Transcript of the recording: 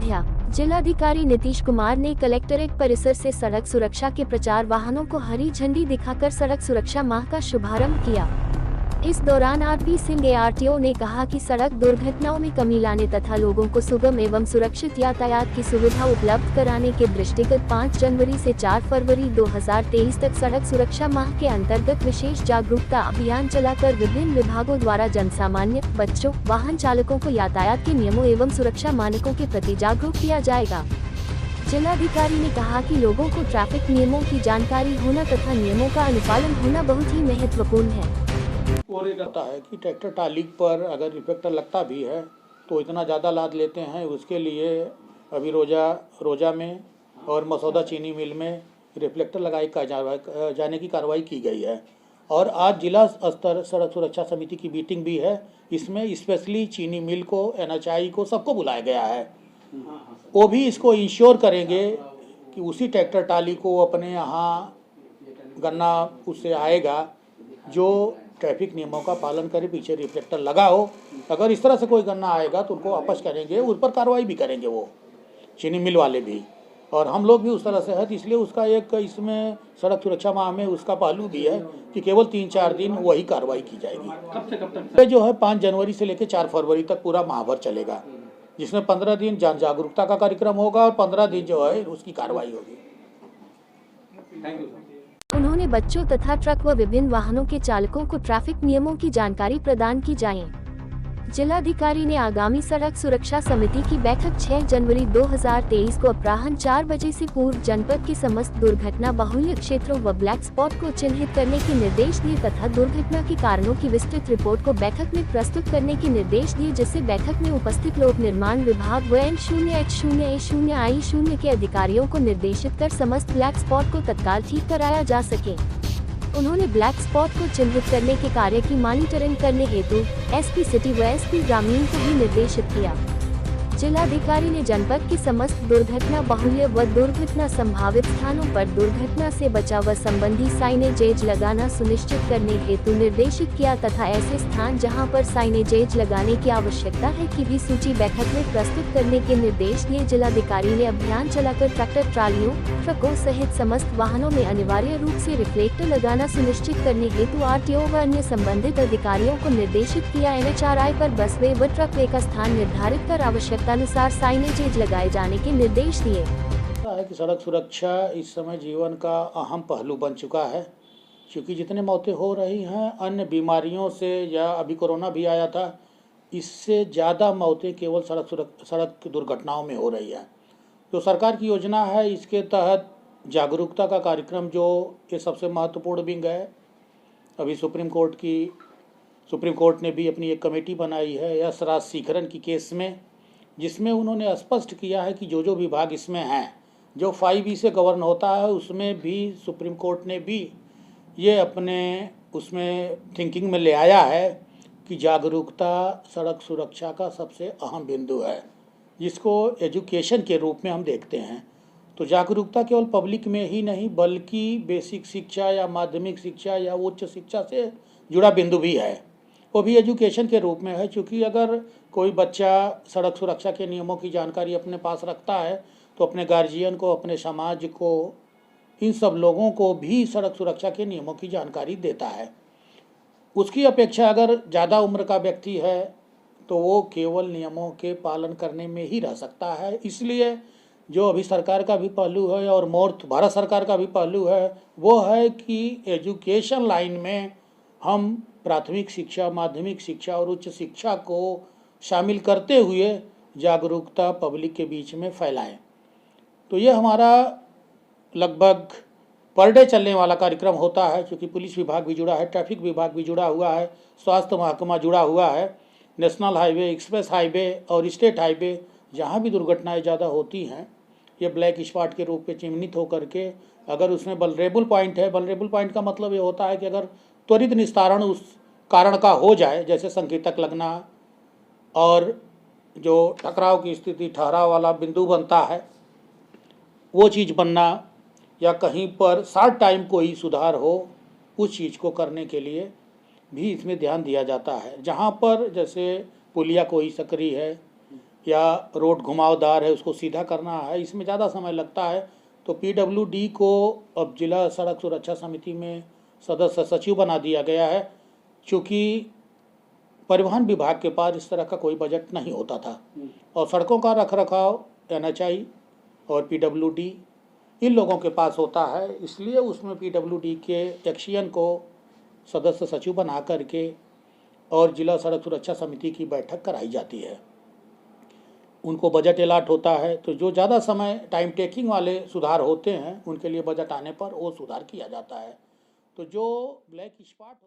अयोध्या। जिलाधिकारी नीतीश कुमार ने कलेक्ट्रेट परिसर से सड़क सुरक्षा के प्रचार वाहनों को हरी झंडी दिखाकर सड़क सुरक्षा माह का शुभारंभ किया। इस दौरान आरपी सिंह ARTO ने कहा कि सड़क दुर्घटनाओं में कमी लाने तथा लोगों को सुगम एवं सुरक्षित यातायात की सुविधा उपलब्ध कराने के दृष्टिगत 5 जनवरी से 4 फरवरी 2023 तक सड़क सुरक्षा माह के अंतर्गत विशेष जागरूकता अभियान चलाकर विभिन्न विभागों द्वारा जनसामान्य, बच्चों, वाहन चालकों को यातायात के नियमों एवं सुरक्षा मानकों के प्रति जागरूक किया जाएगा। जिलाधिकारी ने कहा कि लोगों को ट्रैफिक नियमों की जानकारी होना तथा नियमों का अनुपालन होना बहुत ही महत्वपूर्ण है। और एक होता है कि ट्रैक्टर ट्राली पर अगर रिफ्लेक्टर लगता भी है तो इतना ज़्यादा लाद लेते हैं। उसके लिए अभी रोजा में और मसौदा चीनी मिल में रिफ्लेक्टर लगाई जाने की कार्रवाई की गई है। और आज जिला स्तर सड़क सुरक्षा समिति की मीटिंग भी है। इसमें स्पेशली चीनी मिल को, NHI को, सबको बुलाया गया है। वो भी इसको इंश्योर करेंगे कि उसी ट्रैक्टर ट्राली को अपने यहाँ गन्ना उससे आएगा जो ट्रैफिक नियमों का पालन करे, पीछे रिफ्लेक्टर लगा हो। अगर इस तरह से कोई गन्ना आएगा तो उनको वापस करेंगे, उस पर कार्रवाई भी करेंगे वो चीनी मिल वाले भी। और हम लोग भी उस तरह से है, इसलिए उसका एक इसमें सड़क सुरक्षा माह में उसका पहलू भी है कि केवल 3-4 दिन वही कार्रवाई की जाएगी। कब से कब तक? जो है 5 जनवरी से लेकर 4 फरवरी तक पूरा माह भर चलेगा, जिसमें 15 दिन जन जागरूकता का कार्यक्रम होगा और 15 दिन जो है उसकी कार्रवाई होगी। Thank you. उन्होंने बच्चों तथा ट्रक व विभिन्न वाहनों के चालकों को ट्रैफिक नियमों की जानकारी प्रदान की जाए। जिलाधिकारी ने आगामी सड़क सुरक्षा समिति की बैठक 6 जनवरी 2023 को अपराह्न 4 बजे से पूर्व जनपद के समस्त दुर्घटना बहुल्य क्षेत्रों व ब्लैक स्पॉट को चिन्हित करने के निर्देश दिए तथा दुर्घटना के कारणों की विस्तृत रिपोर्ट को बैठक में प्रस्तुत करने के निर्देश दिए, जिससे बैठक में उपस्थित लोक निर्माण विभाग व N0H0A0I0 के अधिकारियों को निर्देशित कर समस्त ब्लैक स्पॉट को तत्काल ठीक कराया जा सके। उन्होंने ब्लैक स्पॉट को चिन्हित करने के कार्य की मॉनिटरिंग करने हेतु SP सिटी व SP ग्रामीण को भी निर्देशित किया। जिलाधिकारी ने जनपद के समस्त दुर्घटना बहुल्य व दुर्घटना संभावित स्थानों पर दुर्घटना से बचाव संबंधी साइनेजेज लगाना सुनिश्चित करने हेतु निर्देशित किया तथा ऐसे स्थान जहां पर साइनेजेज लगाने की आवश्यकता है की भी सूची बैठक में प्रस्तुत करने के निर्देश दिए। जिलाधिकारी ने अभियान चलाकर ट्रैक्टर ट्रालियों, ट्रकों सहित समस्त वाहनों में अनिवार्य रूप से रिफ्लेक्टर लगाना सुनिश्चित करने हेतु RTO व अन्य संबंधित अधिकारियों को निर्देशित किया। NHRI पर बसवे व ट्रकवे का स्थान निर्धारित कर आवश्यकता अनुसार साइनेजेज लगाए जाने के निर्देश दिए। कि सड़क सुरक्षा इस समय जीवन का अहम पहलू बन चुका है, क्योंकि जितने मौतें हो रही हैं अन्य बीमारियों से या अभी कोरोना भी आया था, इससे ज़्यादा मौतें केवल सड़क दुर्घटनाओं में हो रही है। जो सरकार की योजना है इसके तहत जागरूकता का कार्यक्रम जो ये सबसे महत्वपूर्ण विंग है। अभी सुप्रीम कोर्ट ने भी अपनी एक कमेटी बनाई है यश राजशेखरन की केस में, जिसमें उन्होंने स्पष्ट किया है कि जो विभाग इसमें हैं, जो 5E से गवर्न होता है, उसमें भी सुप्रीम कोर्ट ने भी ये अपने उसमें थिंकिंग में ले आया है कि जागरूकता सड़क सुरक्षा का सबसे अहम बिंदु है, जिसको एजुकेशन के रूप में हम देखते हैं। तो जागरूकता केवल पब्लिक में ही नहीं बल्कि बेसिक शिक्षा या माध्यमिक शिक्षा या उच्च शिक्षा से जुड़ा बिंदु भी है, वो भी एजुकेशन के रूप में है। क्योंकि अगर कोई बच्चा सड़क सुरक्षा के नियमों की जानकारी अपने पास रखता है तो अपने गार्जियन को, अपने समाज को, इन सब लोगों को भी सड़क सुरक्षा के नियमों की जानकारी देता है। उसकी अपेक्षा अगर ज़्यादा उम्र का व्यक्ति है तो वो केवल नियमों के पालन करने में ही रह सकता है। इसलिए जो अभी सरकार का भी पहलू है और भारत सरकार का भी पहलू है, वो है कि एजुकेशन लाइन में हम प्राथमिक शिक्षा, माध्यमिक शिक्षा और उच्च शिक्षा को शामिल करते हुए जागरूकता पब्लिक के बीच में फैलाएं। तो ये हमारा लगभग पर डे चलने वाला कार्यक्रम होता है, क्योंकि पुलिस विभाग भी जुड़ा है, ट्रैफिक विभाग भी जुड़ा हुआ है, स्वास्थ्य महकमा जुड़ा हुआ है। नेशनल हाईवे, एक्सप्रेस हाईवे और स्टेट हाईवे जहाँ भी दुर्घटनाएं ज़्यादा होती हैं, ये ब्लैक स्पॉट के रूप में चिन्हित होकर के अगर उसमें वल्नरेबल पॉइंट है, वल्नरेबल पॉइंट का मतलब ये होता है कि अगर त्वरित निस्तारण उस कारण का हो जाए, जैसे संकेतक लगना और जो टकराव की स्थिति, ठहराव वाला बिंदु बनता है, वो चीज़ बनना, या कहीं पर शॉर्ट टाइम कोई सुधार हो, उस चीज़ को करने के लिए भी इसमें ध्यान दिया जाता है। जहाँ पर जैसे पुलिया कोई सक्रिय है या रोड घुमावदार है उसको सीधा करना है, इसमें ज़्यादा समय लगता है। तो पीडब्ल्यूडी को अब जिला सड़क सुरक्षा समिति में सदस्य सचिव बना दिया गया है, क्योंकि परिवहन विभाग के पास इस तरह का कोई बजट नहीं होता था और सड़कों का रखरखाव NHAI और पीडब्ल्यूडी इन लोगों के पास होता है। इसलिए उसमें पीडब्ल्यूडी के एक्शियन को सदस्य सचिव बना करके और जिला सड़क सुरक्षा समिति की बैठक कराई जाती है। उनको बजट अलाट होता है, तो जो ज़्यादा समय टाइम टेकिंग वाले सुधार होते हैं उनके लिए बजट आने पर वो सुधार किया जाता है। तो जो ब्लैक स्पॉट